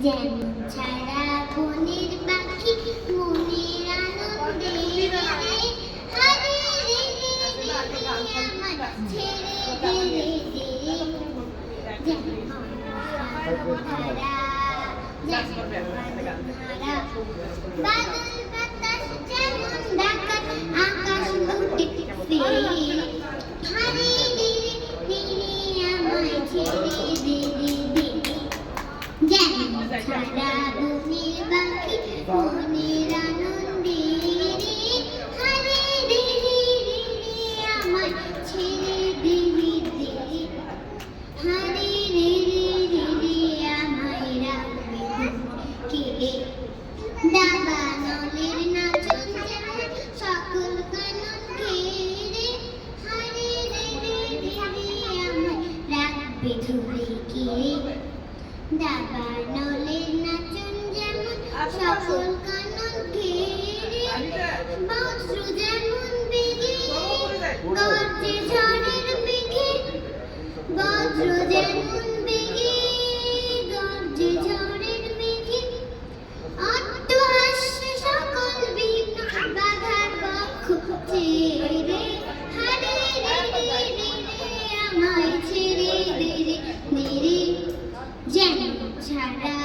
যেমন ছাড়া বনের পাখি মনের আনন্দে হারে রে রে রে আমার ছেড়ে দে রে দে যেমন ধারা বাদল বাতাস যেমন ডাকাত আকাশ লুটে হারে রে রে রে আমায় ছেড়ে দে রে দে যেমন ছাড়া বনের পাখি মনের আনন্দে হারে রে রে রে রে আমায় ছেড়ে দে রে দে হারে রে রে রে রে আমায় রাখবে কে দাবানলের নাচন যেমন সকল কানন ঘেরে হারে রে রে রে রে আমায় রাখবে ধরে কে দাবানলের নাচন যেমন সকল কানন ঘেরে বজ্র যেমন বেগে গর্জে ঝড়ের বেগে বজ্র যেমন বেগে গর্জে ঝড়ের বেগে অট্টহাস্য সকল বিঘ্ন বাধার বক্ষ ছেড়ে হারে রে রে রে রে আমায় ছেড়ে দে রে দে রে যেমন ছাড়া